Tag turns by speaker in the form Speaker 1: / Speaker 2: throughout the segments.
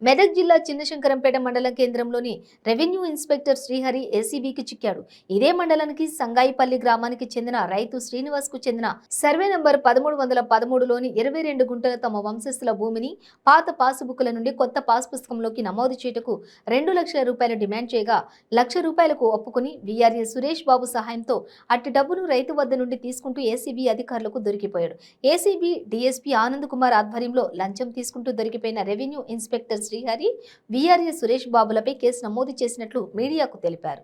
Speaker 1: మెదక్ జిల్లా చిన్నశంకరంపేట మండలం కేంద్రంలోని రెవెన్యూ ఇన్స్పెక్టర్ శ్రీహరి ఏసీబీకి చిక్కాడు. ఇదే మండలానికి సంగాయిపల్లి గ్రామానికి చెందిన రైతు శ్రీనివాస్ కు చెందిన సర్వే నంబర్ 1313లోని 22 గుంటల తమ వంశస్థుల భూమిని పాత పాసుబుక్ల నుండి కొత్త పాస్ పుస్తకంలోకి నమోదు చేయటకు 2 లక్షల రూపాయలు డిమాండ్ చేయగా 1 లక్ష రూపాయలకు ఒప్పుకుని వీఆర్ఏ సురేష్ బాబు సహాయంతో అట్టి డబ్బును రైతు వద్ద నుండి తీసుకుంటూ ఏసీబీ అధికారులకు దొరికిపోయాడు. ఏసీబీ డీఎస్పీ ఆనంద్ కుమార్ ఆధ్వర్యంలో లంచం తీసుకుంటూ దొరికిపోయిన revenue inspector Srihari VRA Suresh బాబులపై కేసు నమోదు చేసినట్లు మీడియాకు తెలిపారు.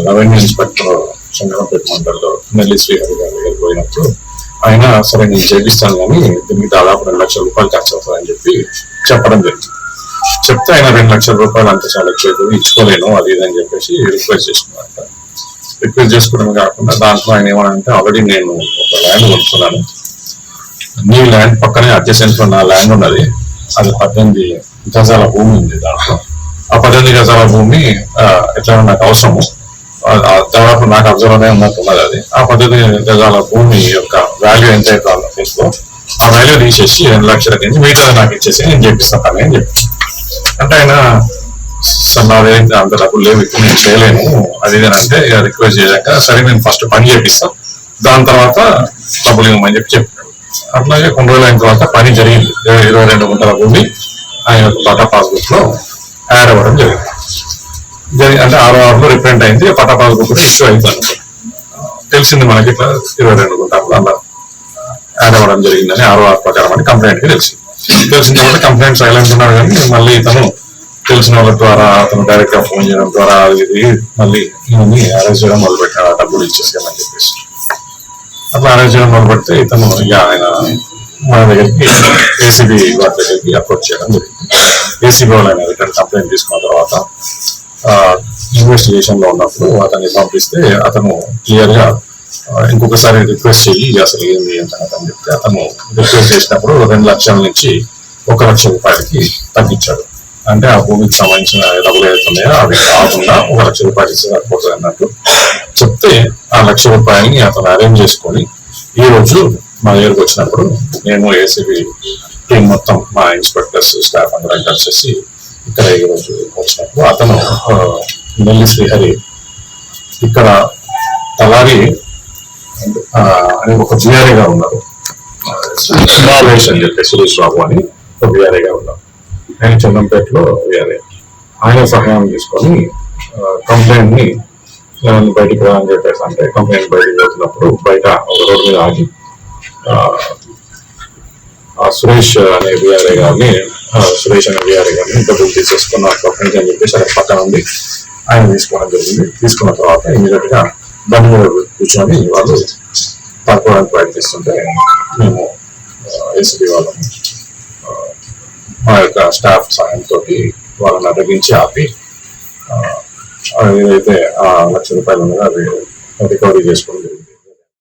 Speaker 2: రెవెన్యూ ఇన్స్పెక్టర్ చంద్రపేట మండలంలో నెల్లి శ్రీహరి గారి దగ్గరికి పోయినప్పుడు ఆయన సరే నేను చేపిస్తాను కానీ దీనికి దాదాపు 2 లక్షల రూపాయలు ఖర్చు అవుతుందని చెప్పి చెప్పడం జరిగింది. చెప్తే ఆయన 2 లక్షల రూపాయలు అంత చాలా చేతులు ఇచ్చుకోలేను అది ఇదని చెప్పేసి రిక్వెస్ట్ చేసుకున్నారంట. రిక్వెస్ట్ చేసుకోవడం కాకుండా దాంట్లో ఆయన ఏమనంటే ఆల్రెడీ నేను ఒక ల్యాండ్ కొనుక్కున్నాను, నీ ల్యాండ్ పక్కనే అడ్జసెంట్ లో నా ల్యాండ్ ఉన్నది, అది 18 గజాల భూమి ఉంది, దాంట్లో ఆ 18 గజాల భూమి ఎట్లా నాకు అవసరము, దాదాపు నాకు అబ్జర్వ్నే ఉన్నట్టున్నది. అది ఆ 18 గజాల భూమి యొక్క వాల్యూ ఎంత అయితే ఆ వాల్యూ తీసేసి 2 లక్షల కింద మిగతా నాకు ఇచ్చేసి నేను చేపిస్తాను పని అని చెప్పి అంటే ఆయన నాదైతే అంత డబ్బులు లేవు, ఇప్పుడు నేను చేయలేను అది అంటే రిక్వెస్ట్ చేయక సరే నేను ఫస్ట్ పని చేపిస్తాను దాని తర్వాత డబ్బులు ఇవ్వమని చెప్పాడు. అట్లాగే కొన్ని రోజులు అయిన తర్వాత పని జరిగింది. 22 గుంటల భూమి ఆయన పట్టా పాస్బుక్ లో యాడ్ అవ్వడం జరిగింది. అంటే 6 లో రిప్రింట్ అయింది, పట్టా పాస్బుక్ కూడా ఇష్యూ అవుతుంది. తెలిసింది మనకి ఇట్లా 22 గుంటలు అలా యాడ్ అవ్వడం జరిగిందని 6 ప్రకారం అని కంప్లైంట్ కి తెలిసింది. తెలిసిన తర్వాత కంప్లైంట్ సైలెంట్ ఉన్నారు కానీ మళ్ళీ ఇతను తెలిసిన వాళ్ళ ద్వారా అతను డైరెక్ట్ గా ఫోన్ చేయడం ద్వారా ఇది మళ్ళీ అరెస్ట్ చేయడం మొదలు పెట్టాడు, డబ్బులు ఇచ్చేసామని చెప్పేసి. అట్లా అరెస్ట్ చేయడం మొదలు పెడితే ఇతను ఆయన మన దగ్గరికి ఏసీబీ వారి దగ్గరికి అప్రోచ్ చేయడం జరిగింది. ఏసీబీ వాళ్ళు ఆయన రిటర్న్ కంప్లైంట్ తీసుకున్న తర్వాత ఇన్వెస్టిగేషన్ లో ఉన్నప్పుడు అతన్ని పంపిస్తే అతను క్లియర్ గా ఇంకొకసారి రిక్వెస్ట్ చేయి అసలు ఏంది అని చెప్తే అతను రిక్వెస్ట్ చేసినప్పుడు 2 లక్షల నుంచి 1 లక్ష రూపాయలకి తగ్గించాడు. అంటే ఆ భూమికి సంబంధించిన డబ్బులు ఏదైతున్నాయో అవి కాకుండా 1 లక్ష రూపాయలు ఇస్తే సరిపోతుంది అన్నట్టు చెప్తే ఆ 1 లక్ష రూపాయలని అతను అరేంజ్ చేసుకొని ఈ రోజు మా దగ్గరకు వచ్చినప్పుడు మేము ఏసీబీ టీం మొత్తం మా ఇన్స్పెక్టర్స్ స్టాఫ్ అందరం కలిసి ఇక్కడ ఈ రోజు వచ్చినప్పుడు అతను నెల్లి శ్రీహరి ఇక్కడ తలారి అని ఒక బిఆర్ఏగా ఉన్నారు, సురేష్ అని చెప్పి సురేష్ బాబు అని ఒక బిఆర్ఏగా ఉన్నారు. ఆయన చందంపేటలో బిఆర్ఏ. ఆయన సహాయం తీసుకొని కంప్లైంట్ ని బయటికి రా అని చెప్పేసి అంటే కంప్లైంట్ బయటకు వెళ్తున్నప్పుడు బయట ఒక రోడ్డు మీద ఆగి సురేష్ అనే బిఆర్ఏ గారిని డబ్బులు తీసేసుకున్న కంప్లైంట్ అని చెప్పేసి అక్కడ పక్కన ఉంది ఆయన తీసుకోవడం జరిగింది. తీసుకున్న తర్వాత ఇమీడియట్ గా బండి మీద కూర్చొని వాళ్ళు పడుకోవడానికి ప్రయత్నిస్తుంటే మేము ఏసీబీ వాళ్ళని మా యొక్క స్టాఫ్ సహాయంతో వాళ్ళని అడ్డగించి ఆపి ఏదైతే 1 లక్ష రూపాయలు ఉన్నదో అది రికవరీ చేసుకోవడం జరిగింది.